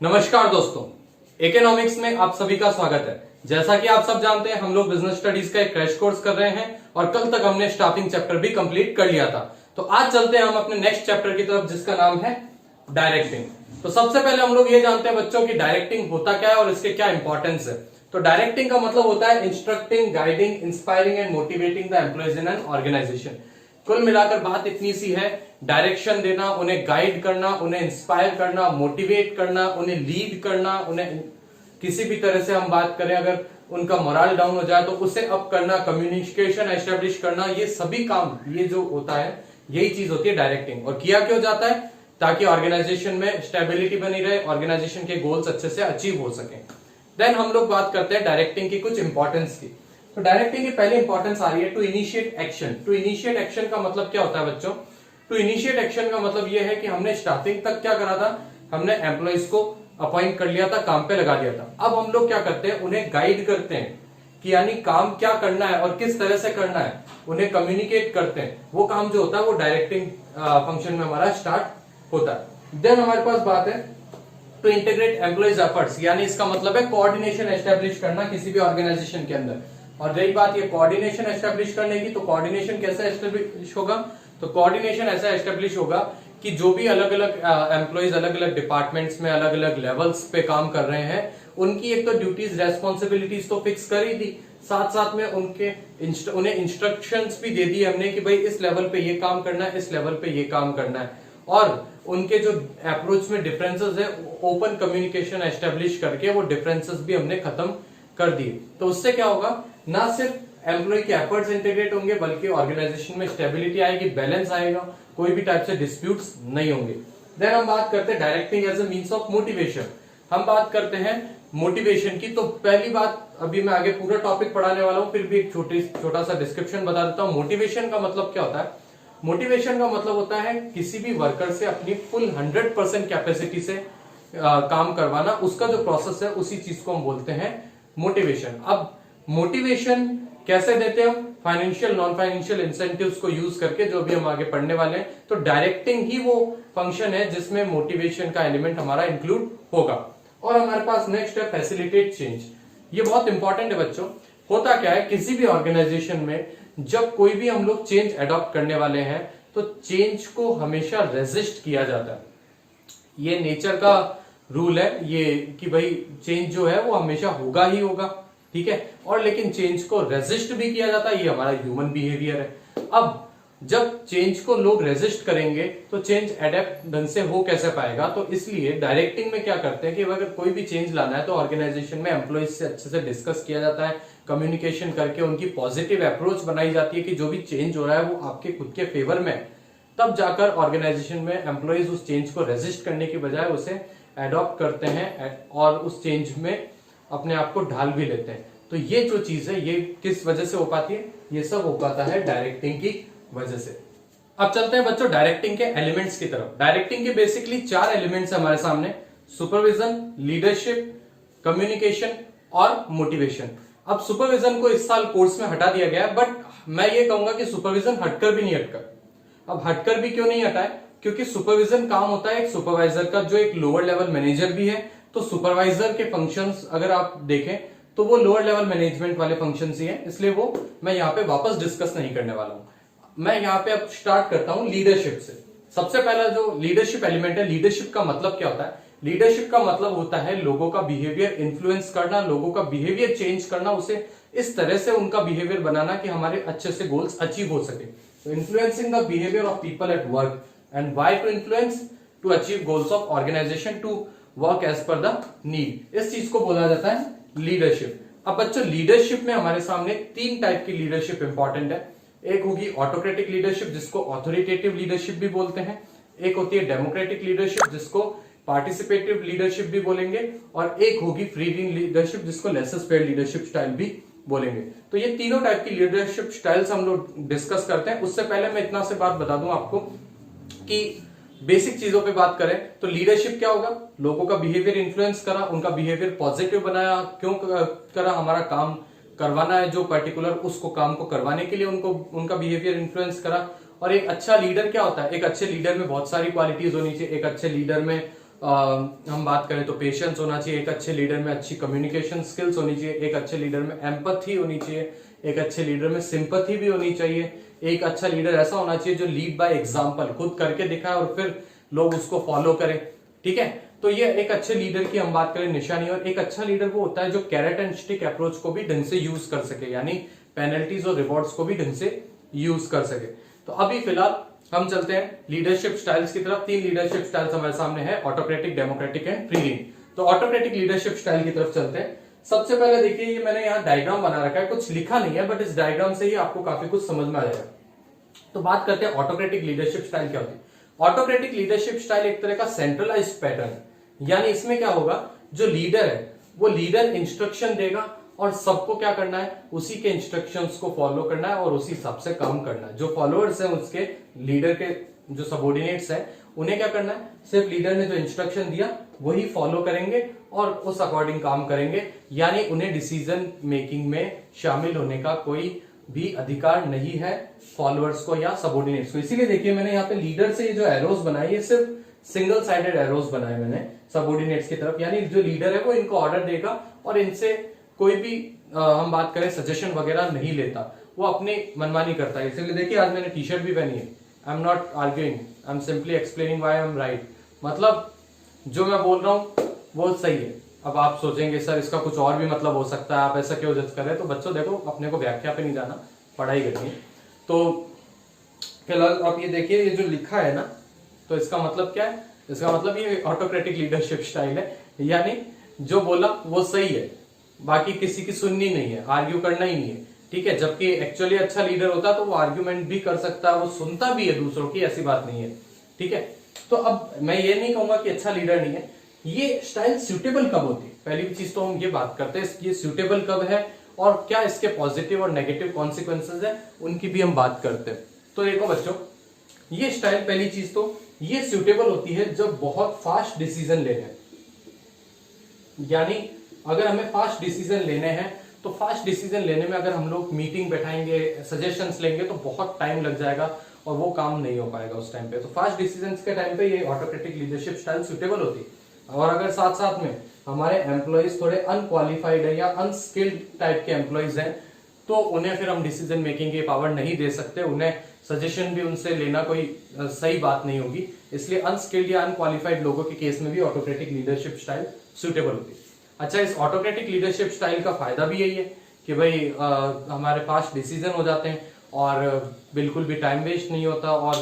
नमस्कार दोस्तों, इकोनॉमिक्स में आप सभी का स्वागत है। जैसा कि आप सब जानते हैं, हम लोग बिजनेस स्टडीज का एक क्रैश कोर्स कर रहे हैं और कल तक हमने स्टाफिंग चैप्टर भी कंप्लीट कर लिया था। तो आज चलते हैं हम अपने नेक्स्ट चैप्टर की तरफ, जिसका नाम है डायरेक्टिंग। तो सबसे पहले हम लोग ये जानते हैं बच्चों की डायरेक्टिंग होता क्या है और इसके क्या इंपॉर्टेंस है। तो डायरेक्टिंग का मतलब होता है instructing, guiding, inspiring and motivating the employees in an organisation. कुल मिलाकर बात इतनी सी है, डायरेक्शन देना, उन्हें गाइड करना, उन्हें इंस्पायर करना, मोटिवेट करना, उन्हें लीड करना, उन्हें किसी भी तरह से हम बात करें अगर उनका मोरल डाउन हो जाए तो उसे अप करना, कम्युनिकेशन एस्टेब्लिश करना, ये सभी काम ये जो होता है यही चीज होती है डायरेक्टिंग। और किया क्यों जाता है? ताकि ऑर्गेनाइजेशन में स्टेबिलिटी बनी रहे, ऑर्गेनाइजेशन के गोल्स अच्छे से अचीव हो सके। देन हम लोग बात करते हैं डायरेक्टिंग की कुछ इंपॉर्टेंस की। तो डायरेक्टिंग की पहली इंपॉर्टेंस आ रही है to initiate action. To initiate action का मतलब क्या होता है बच्चों? टू इनिशिएट एक्शन का मतलब यह है कि हमने स्टार्टिंग तक क्या करा था, हमने एम्प्लॉइज को अपॉइंट कर लिया था, काम पे लगा दिया था। अब हम लोग क्या करते हैं, उन्हें गाइड करते हैं कि यानी काम क्या करना है और किस तरह से करना है, उन्हें कम्युनिकेट करते हैं। वो काम जो होता है वो डायरेक्टिंग फंक्शन में हमारा स्टार्ट होता है। देन हमारे पास बात है टू इंटीग्रेट एम्प्लॉइज एफर्ट्स, यानी इसका मतलब है कोऑर्डिनेशन एस्टेब्लिश करना किसी भी ऑर्गेनाइजेशन के अंदर। और रही बात ये कोऑर्डिनेशन एस्टेब्लिश करने की, तो कोऑर्डिनेशन कैसे एस्टेब्लिश होगा? तो कोऑर्डिनेशन ऐसा एस्टेब्लिश होगा कि जो भी अलग अलग एम्प्लॉइज अलग अलग डिपार्टमेंट्स में अलग अलग लेवल्स पे काम कर रहे हैं, उनकी एक तो ड्यूटीज रेस्पॉन्सिबिलिटीज तो फिक्स कर ही दी, साथ साथ में उन्हें इंस्ट्रक्शंस भी दे दिए हमने कि भाई इस लेवल पे ये काम करना है, इस लेवल पे ये काम करना है। और उनके जो अप्रोच में डिफरेंसेस है, ओपन कम्युनिकेशन एस्टेब्लिश करके वो डिफरेंसेस भी हमने खत्म कर दिए। तो उससे क्या होगा, ना सिर्फ एम्प्लॉय के एफर्ट्स इंटीग्रेट होंगे बल्कि ऑर्गेनाइजेशन में स्टेबिलिटी आएगी, बैलेंस आएगा, कोई भी टाइप से डिस्प्यूट्स नहीं होंगे। देन हम बात करते हैं directing as a means of motivation. हम बात करते हैं मोटिवेशन की। तो पहली बात, अभी मैं आगे पूरा टॉपिक पढ़ाने वाला हूं, फिर भी एक छोटा सा डिस्क्रिप्शन बता देता हूं। मोटिवेशन का मतलब क्या होता है? मोटिवेशन का मतलब होता है किसी भी वर्कर से अपनी फुल 100% कैपेसिटी से काम करवाना, उसका जो प्रोसेस है उसी चीज को हम बोलते हैं मोटिवेशन। अब मोटिवेशन कैसे देते हैं हम? फाइनेंशियल, नॉन फाइनेंशियल इंसेंटिव्स को यूज करके, जो भी हम आगे पढ़ने वाले हैं। तो डायरेक्टिंग ही वो फंक्शन है जिसमें मोटिवेशन का एलिमेंट हमारा इंक्लूड होगा। और हमारे पास नेक्स्ट है फैसिलिटेट चेंज। ये बहुत इंपॉर्टेंट है बच्चों। होता क्या है, किसी भी ऑर्गेनाइजेशन में जब कोई भी हम लोग चेंज अडॉप्ट करने वाले हैं तो चेंज को हमेशा रेजिस्ट किया जाता है। ये नेचर का रूल है ये कि भाई चेंज जो है वो हमेशा होगा ही होगा, ठीक है। और लेकिन चेंज को रेजिस्ट भी किया जाता है, ये हमारा ह्यूमन बिहेवियर है। अब जब चेंज को लोग रेजिस्ट करेंगे तो चेंज एडेप्ट ढंग से हो कैसे पाएगा? तो इसलिए डायरेक्टिंग में क्या करते हैं कि अगर कोई भी चेंज लाना है तो ऑर्गेनाइजेशन में एम्प्लॉइज से अच्छे से डिस्कस किया जाता है, कम्युनिकेशन करके उनकी पॉजिटिव अप्रोच बनाई जाती है कि जो भी चेंज हो रहा है वो आपके खुद के फेवर में है। तब जाकर ऑर्गेनाइजेशन में एम्प्लॉइज उस चेंज को रेजिस्ट करने की बजाय उसे एडॉप्ट करते हैं और उस चेंज में अपने आप को ढाल भी लेते हैं। तो ये जो चीज है ये किस वजह से हो पाती है? ये सब हो पाता है डायरेक्टिंग की वजह से। अब चलते हैं बच्चों डायरेक्टिंग के एलिमेंट्स की तरफ। डायरेक्टिंग के बेसिकली 4 एलिमेंट्स है हमारे सामने: सुपरविजन, लीडरशिप, कम्युनिकेशन और मोटिवेशन। अब सुपरविजन को इस साल कोर्स में हटा दिया गया है, बट मैं ये कहूंगा कि सुपरविजन हटकर भी नहीं हटकर। अब हटकर भी क्यों नहीं हटा है? क्योंकि सुपरविजन काम होता है एक सुपरवाइजर का, जो एक लोअर लेवल मैनेजर भी है। तो सुपरवाइजर के फंक्शंस अगर आप देखें तो वो लोअर लेवल मैनेजमेंट वाले फंक्शंस ही हैं, इसलिए वो मैं यहाँ पे वापस डिस्कस नहीं करने वाला हूं। मैं यहाँ पे अब स्टार्ट करता हूं लीडरशिप से। सबसे पहला जो लीडरशिप एलिमेंट है, लीडरशिप का मतलब क्या होता है? लीडरशिप का मतलब होता है लोगों का बिहेवियर इन्फ्लुएंस करना, लोगों का बिहेवियर चेंज करना, उसे इस तरह से उनका बिहेवियर बनाना कि हमारे अच्छे से गोल्स अचीव हो सके। तो influencing the behaviour of people at work. And why to influence? To achieve goals of organisation, to work as per the need. इस चीज को बोला जाता है लीडरशिप। अब बच्चों लीडरशिप में हमारे सामने 3 टाइप की लीडरशिप इंपॉर्टेंट है। एक होगी ऑटोक्रेटिक लीडरशिप, जिसको ऑथोरिटेटिव लीडरशिप भी बोलते हैं। एक होती है डेमोक्रेटिक लीडरशिप, जिसको पार्टिसिपेटिव लीडरशिप भी बोलेंगे। और एक होगी फ्री विल लीडरशिप, जिसको लेसर स्पेयर लीडरशिप स्टाइल भी बोलेंगे। तो ये तीनों टाइप की लीडरशिप स्टाइल्स हम लोग डिस्कस करते हैं। उससे पहले मैं इतना से बात बता दूं आपको कि बेसिक चीजों पे बात करें तो लीडरशिप क्या होगा? लोगों का बिहेवियर इन्फ्लुएंस करा, उनका बिहेवियर पॉजिटिव बनाया। क्यों करा? हमारा काम करवाना है जो पर्टिकुलर, उसको काम को करवाने के लिए उनको उनका बिहेवियर इन्फ्लुएंस करा। और एक अच्छा लीडर क्या होता है? एक अच्छे लीडर में बहुत सारी क्वालिटीज होनी चाहिए। एक अच्छे लीडर में हम बात करें तो पेशेंस होना चाहिए एक अच्छे लीडर में, अच्छी कम्युनिकेशन स्किल्स होनी चाहिए एक अच्छे लीडर में, एम्पैथी होनी चाहिए एक अच्छे लीडर में, सिंपैथी भी होनी चाहिए। एक अच्छा लीडर ऐसा होना चाहिए जो लीड बाय एग्जांपल, खुद करके दिखाए और फिर लोग उसको फॉलो करें। ठीक है, तो ये एक अच्छे लीडर की हम बात करें निशानी। और एक अच्छा लीडर वो होता है जो कैरेट एंड स्टिक अप्रोच को भी ढंग से यूज कर सके, यानी पेनल्टीज और रिवॉर्ड्स को भी ढंग से यूज कर सके। तो अभी फिलहाल हम चलते हैं लीडरशिप स्टाइल्स की तरफ। 3 लीडरशिप स्टाइल्स हमारे सामने है, autocratic, democratic and free lead. तो ऑटोक्रेटिक लीडरशिप स्टाइल की तरफ चलते हैं। सबसे पहले देखिए, ये मैंने यहाँ डायग्राम बना रखा है, कुछ लिखा नहीं है बट इस डायग्राम से ही आपको काफी कुछ समझ में आ जाएगा। तो बात करते हैं ऑटोक्रेटिक लीडरशिप स्टाइल क्या होती है। ऑटोक्रेटिक लीडरशिप स्टाइल एक तरह का सेंट्रलाइज्ड पैटर्न, यानी इसमें क्या होगा, जो लीडर है वो लीडर इंस्ट्रक्शन देगा और सबको क्या करना है, उसी के इंस्ट्रक्शंस को फॉलो करना है और उसी हिसाब से काम करना है। जो फॉलोअर्स हैं उसके, लीडर के जो सबऑर्डिनेट्स हैं, उन्हें क्या करना है, सिर्फ लीडर ने जो इंस्ट्रक्शन दिया वही फॉलो करेंगे और उस अकॉर्डिंग काम करेंगे, यानी उन्हें डिसीजन मेकिंग में शामिल होने का कोई भी अधिकार नहीं है फॉलोअर्स को या सबऑर्डिनेट्स को। इसीलिए देखिए मैंने यहाँ पे लीडर से ये जो एरोस बनाई है सिर्फ सिंगल साइडेड एरोस बनाए मैंने सबऑर्डिनेट्स की तरफ, यानी जो लीडर है वो इनको ऑर्डर देगा और इनसे कोई भी हम बात करें सजेशन वगैरह नहीं लेता, वो अपनी मनमानी करता है। इसलिए देखिए आज मैंने टी शर्ट भी पहनी है, I am not arguing, I am simply explaining why I am right. मतलब जो मैं बोल रहा हूं वो सही है। अब आप सोचेंगे सर इसका कुछ और भी मतलब हो सकता है, आप ऐसा क्यों जज कर रहे हैं। तो बच्चों देखो, अपने को व्याख्या पे नहीं जाना, पढ़ाई करनी है। तो फिलहाल आप ये देखिए, ये जो लिखा है ना, तो इसका मतलब क्या है, इसका मतलब ये ऑटोक्रेटिक लीडरशिप स्टाइल है, यानी जो बोला वो सही है, बाकी किसी की सुननी नहीं है, आर्ग्यू करना ही नहीं है। ठीक है, जबकि एक्चुअली अच्छा लीडर होता है तो वो आर्ग्यूमेंट भी कर सकता है, वो सुनता भी है दूसरों की, ऐसी बात नहीं है। ठीक है, तो अब मैं ये नहीं कहूंगा कि अच्छा लीडर नहीं है। ये स्टाइल सूटेबल कब होती है, पहली चीज तो हम ये बात करते हैं, ये सूटेबल कब है और क्या इसके पॉजिटिव और नेगेटिव कॉन्सिक्वेंसेज है, उनकी भी हम बात करते हैं। तो देखो बच्चों, ये स्टाइल, पहली चीज तो ये सूटेबल होती है जब बहुत फास्ट डिसीजन लेने हैं, यानी अगर हमें फास्ट डिसीजन लेने हैं तो फास्ट डिसीजन लेने में अगर हम लोग मीटिंग बैठाएंगे, सजेशंस लेंगे तो बहुत टाइम लग जाएगा और वो काम नहीं हो पाएगा उस टाइम पे। तो फास्ट डिसीजंस के टाइम पे ये ऑटोक्रेटिक लीडरशिप स्टाइल सूटेबल होती है। और अगर साथ साथ में हमारे एम्प्लॉइज थोड़े अनक्वालिफाइड है या अनस्किल्ड टाइप के एम्प्लॉइज हैं, तो उन्हें फिर हम डिसीजन मेकिंग की पावर नहीं दे सकते, उन्हें सजेशन भी उनसे लेना कोई सही बात नहीं होगी। इसलिए अनस्किल्ड या अनक्वालिफाइड लोगों के केस में भी ऑटोक्रेटिक लीडरशिप स्टाइल सूटेबल होती है। अच्छा, इस ऑटोक्रेटिक लीडरशिप स्टाइल का फायदा भी यही है कि भाई हमारे पास डिसीजन हो जाते हैं और बिल्कुल भी टाइम वेस्ट नहीं होता और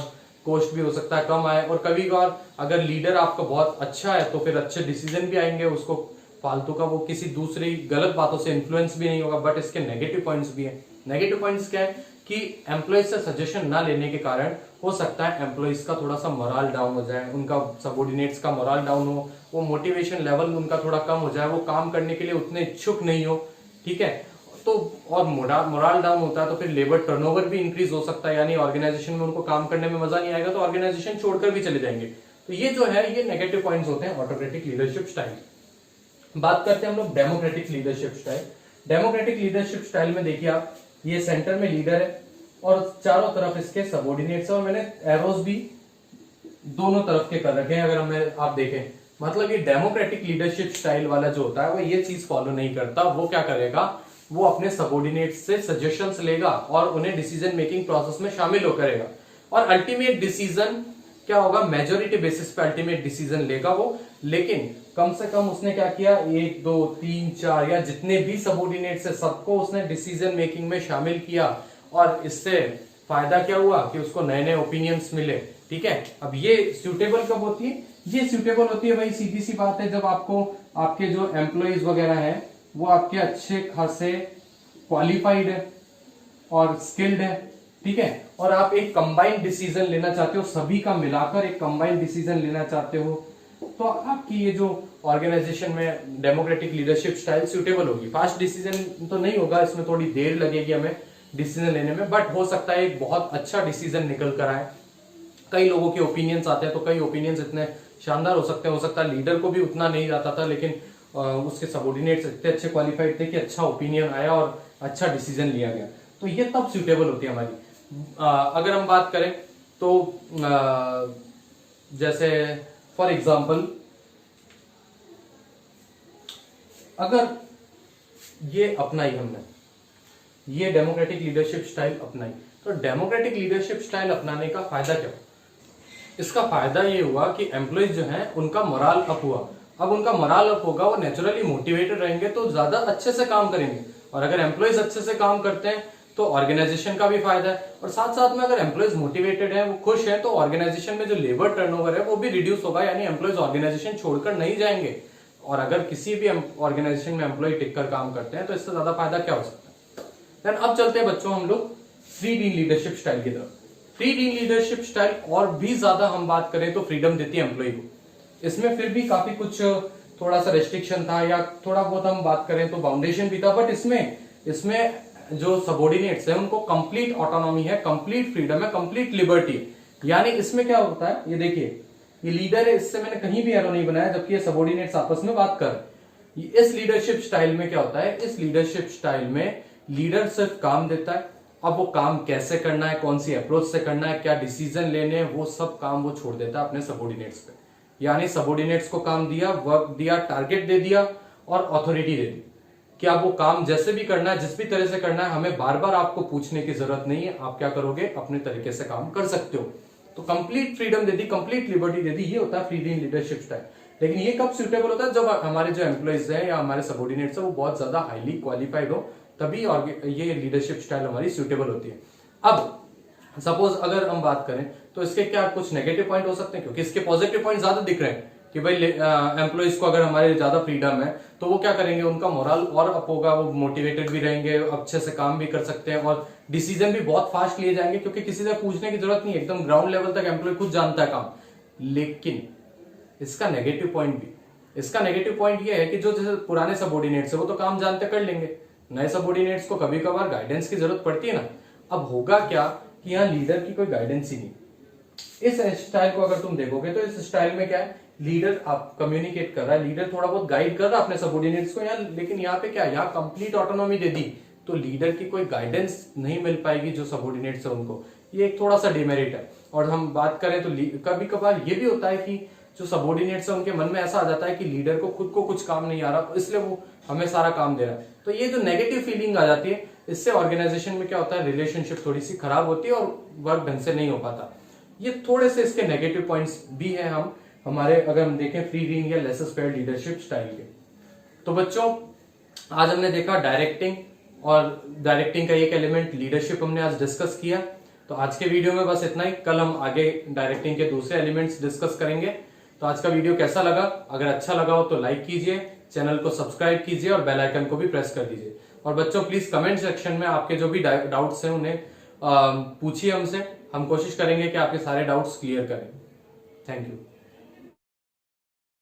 कॉस्ट भी हो सकता है कम आए। और कभी कभार अगर लीडर आपका बहुत अच्छा है तो फिर अच्छे डिसीजन भी आएंगे, उसको फालतू का वो किसी दूसरी गलत बातों से इन्फ्लुएंस भी नहीं होगा। बट इसके नेगेटिव पॉइंट्स भी हैं। नेगेटिव पॉइंट्स क्या है कि एम्प्लॉइज से सजेशन ना लेने के कारण हो सकता है एम्प्लॉइज का थोड़ा सा मोरल डाउन हो जाए, उनका सबऑर्डिनेट्स का मोरल डाउन हो, वो मोटिवेशन लेवल उनका थोड़ा कम हो जाए, वो काम करने के लिए उतने इच्छुक नहीं हो। ठीक है, तो और मोरल डाउन होता है तो फिर लेबर टर्नओवर भी इंक्रीज हो सकता है, यानी ऑर्गेनाइजेशन में उनको काम करने में मजा नहीं आएगा तो ऑर्गेनाइजेशन छोड़कर भी चले जाएंगे। तो ये जो है ये नेगेटिव पॉइंट्स होते हैं ऑटोक्रेटिक लीडरशिप स्टाइल। बात करते हैं हम लोग democratic leadership style. Democratic leadership style में देखिए आप, ये सेंटर में लीडर है और चारों तरफ इसके सबऑर्डिनेट्स है और मैंने एरोस भी दोनों तरफ के कर रखे हैं। अगर हमें आप देखें, मतलब ये डेमोक्रेटिक लीडरशिप स्टाइल वाला जो होता है वो ये चीज फॉलो नहीं करता। वो क्या करेगा, वो अपने सबऑर्डिनेट्स से सजेशंस लेगा और उन्हें डिसीजन मेकिंग प्रोसेस में शामिल हो करेगा और अल्टीमेट डिसीजन क्या होगा, मेजोरिटी बेसिस पे अल्टीमेट डिसीजन लेगा वो। लेकिन कम से कम उसने क्या किया, 1 2 3 4 या जितने भी सबऑर्डिनेट्स है सबको उसने डिसीजन मेकिंग में शामिल किया और इससे फायदा क्या हुआ कि उसको नए नए ओपिनियंस मिले। ठीक है, अब ये सूटेबल कब होती है, ये सूटेबल होती है भाई सीधी सी बात है जब आपको आपके जो एम्प्लॉइज वगैरह हैं वो आपके अच्छे खासे क्वालिफाइड है और स्किल्ड है। ठीक है, और आप एक कंबाइंड डिसीजन लेना चाहते हो, सभी का मिलाकर एक कंबाइंड डिसीजन लेना चाहते हो, तो आपकी ये जो ऑर्गेनाइजेशन में डेमोक्रेटिक लीडरशिप स्टाइल सूटेबल होगी। फास्ट डिसीजन तो नहीं होगा, इसमें थोड़ी देर लगेगी हमें डिसीजन लेने में, बट हो सकता है एक बहुत अच्छा डिसीजन निकल कर आए। कई लोगों के ओपिनियंस आते हैं तो कई ओपिनियंस इतने शानदार हो सकते हैं, हो सकता है लीडर को भी उतना नहीं आता था लेकिन उसके सबऑर्डिनेट्स इतने अच्छे क्वालिफाइड थे कि अच्छा ओपिनियन आया और अच्छा डिसीजन लिया गया। तो ये तब सूटेबल होती है हमारी। अगर हम बात करें तो जैसे फॉर एग्जाम्पल अगर ये अपनाई हमने, ये डेमोक्रेटिक लीडरशिप स्टाइल अपनाई, तो डेमोक्रेटिक लीडरशिप स्टाइल अपनाने का फायदा क्या? इसका फायदा ये हुआ कि एम्प्लॉइज जो हैं उनका मोराल अप हुआ। अब उनका मोराल अप होगा, वो नेचुरली मोटिवेटेड रहेंगे तो ज्यादा अच्छे से काम करेंगे, और अगर एम्प्लॉइज अच्छे से काम करते हैं तो ऑर्गेनाइजेशन का भी फायदा है, और साथ साथ में अगर एम्प्लॉइज मोटिवेटेड है, वो खुश है, तो ऑर्गेनाइजेशन में जो लेबर टर्नओवर है वो भी रिड्यूस होगा, यानी एम्प्लॉइज ऑर्गेनाइजेशन छोड़कर नहीं जाएंगे। और अगर किसी भी ऑर्गेनाइजेशन में एम्प्लॉय टिककर काम करते हैं तो इससे ज्यादा फायदा क्या हो सकता है? देन अब चलते हैं बच्चों हम लोग फ्री डीन लीडरशिप स्टाइल की तरफ। फ्री डीन लीडरशिप स्टाइल और भी ज्यादा हम बात करें तो फ्रीडम देती है एम्प्लॉय को। इसमें फिर भी काफी कुछ थोड़ा सा रेस्ट्रिक्शन था, या थोड़ा बहुत हम बात करें तो बाउंडेशन भी था, बट इसमें जो सबॉर्डिनेट्स है उनको कंप्लीट ऑटोनॉमी है, कंप्लीट फ्रीडम है, कंप्लीट लिबर्टी। यानी इसमें क्या होता है, ये देखिए, ये लीडर है, इससे मैंने कहीं भी एरो नहीं बनाया, जबकि ये सबॉर्डिनेट्स आपस में बात कर। इस लीडरशिप स्टाइल में क्या होता है, इस लीडरशिप स्टाइल में लीडर सिर्फ काम देता है। अब वो काम कैसे करना है, कौन सी अप्रोच से करना है, क्या डिसीजन लेने हैं, वो सब काम वो छोड़ देता है अपने सबॉर्डिनेट्स पे। यानी सबॉर्डिनेट्स को काम दिया, वर्क दिया, टारगेट दे दिया और अथॉरिटी दे दी कि आप वो काम जैसे भी करना है, जिस भी तरह से करना है, हमें बार बार आपको पूछने की जरूरत नहीं है, आप क्या करोगे, अपने तरीके से काम कर सकते हो। तो कंप्लीट फ्रीडम दे दी, कंप्लीट लिबर्टी दे दी, ये होता है फ्री डीन लीडरशिप स्टाइल। लेकिन ये कब सुटेबल होता है, जब हमारे जो एम्प्लॉइज हैं या हमारे सबॉर्डिनेट्स हैं वो बहुत ज्यादा हाईली क्वालिफाइड हो, तभी ये लीडरशिप स्टाइल हमारी सुटेबल होती है। अब सपोज अगर हम बात करें तो इसके क्या कुछ नेगेटिव पॉइंट हो सकते हैं, क्योंकि इसके पॉजिटिव पॉइंट ज्यादा दिख रहे हैं कि भाई एम्प्लॉइज को अगर हमारे ज्यादा फ्रीडम है तो वो क्या करेंगे, उनका मोरल और अप होगा, वो मोटिवेटेड भी रहेंगे, अच्छे से काम भी कर सकते हैं और डिसीजन भी बहुत फास्ट लिए जाएंगे, क्योंकि किसी से पूछने की जरूरत नहीं है, एकदम ग्राउंड लेवल तक एम्प्लॉय खुद जानता है काम। लेकिन इसका नेगेटिव पॉइंट ये है कि जो जैसे पुराने सबॉर्डिनेट्स है वो तो काम जानते कर लेंगे, नए सबॉर्डिनेट्स को कभी कभार गाइडेंस की जरूरत पड़ती है ना। अब होगा क्या कि यहाँ लीडर की कोई गाइडेंस ही नहीं। इस स्टाइल को अगर तुम देखोगे तो इस स्टाइल में क्या है, लीडर आप कम्युनिकेट कर रहा है, लीडर थोड़ा बहुत गाइड कर रहा है अपने सबॉर्डिनेट्स को यहाँ, लेकिन यहाँ पे क्या, यहाँ कंप्लीट ऑटोनॉमी दे दी तो लीडर की कोई गाइडेंस नहीं मिल पाएगी जो सबॉर्डिनेट्स है उनको। ये एक थोड़ा सा डिमेरिट है। और हम बात करें तो कभी कभार ये भी होता है कि जो सबॉर्डिनेट्स है उनके मन में ऐसा आ जाता है कि लीडर को खुद को कुछ काम नहीं आ रहा, इसलिए वो हमें सारा काम दे रहा है। तो ये जो नेगेटिव फीलिंग आ जाती है, इससे ऑर्गेनाइजेशन में क्या होता है, रिलेशनशिप थोड़ी सी खराब होती है और वर्क ढंग से नहीं हो पाता। ये थोड़े से इसके नेगेटिव पॉइंट्स भी हैं हम हमारे, अगर हम देखें फ्री डीन या लेस स्पेयर्ड लीडरशिप स्टाइल के। तो बच्चों आज हमने देखा डायरेक्टिंग, और डायरेक्टिंग का एक एलिमेंट लीडरशिप हमने आज डिस्कस किया। तो आज के वीडियो में बस इतना ही, कल हम आगे डायरेक्टिंग के दूसरे एलिमेंट्स डिस्कस करेंगे। तो आज का वीडियो कैसा लगा, अगर अच्छा लगा हो तो लाइक कीजिए, चैनल को सब्सक्राइब कीजिए और बेल आइकन को भी प्रेस कर दीजिए। और बच्चों प्लीज कमेंट सेक्शन में आपके जो भी डाउट्स हैं उन्हें पूछिए हमसे, हम कोशिश करेंगे कि आपके सारे डाउट्स क्लियर करें। Thank you.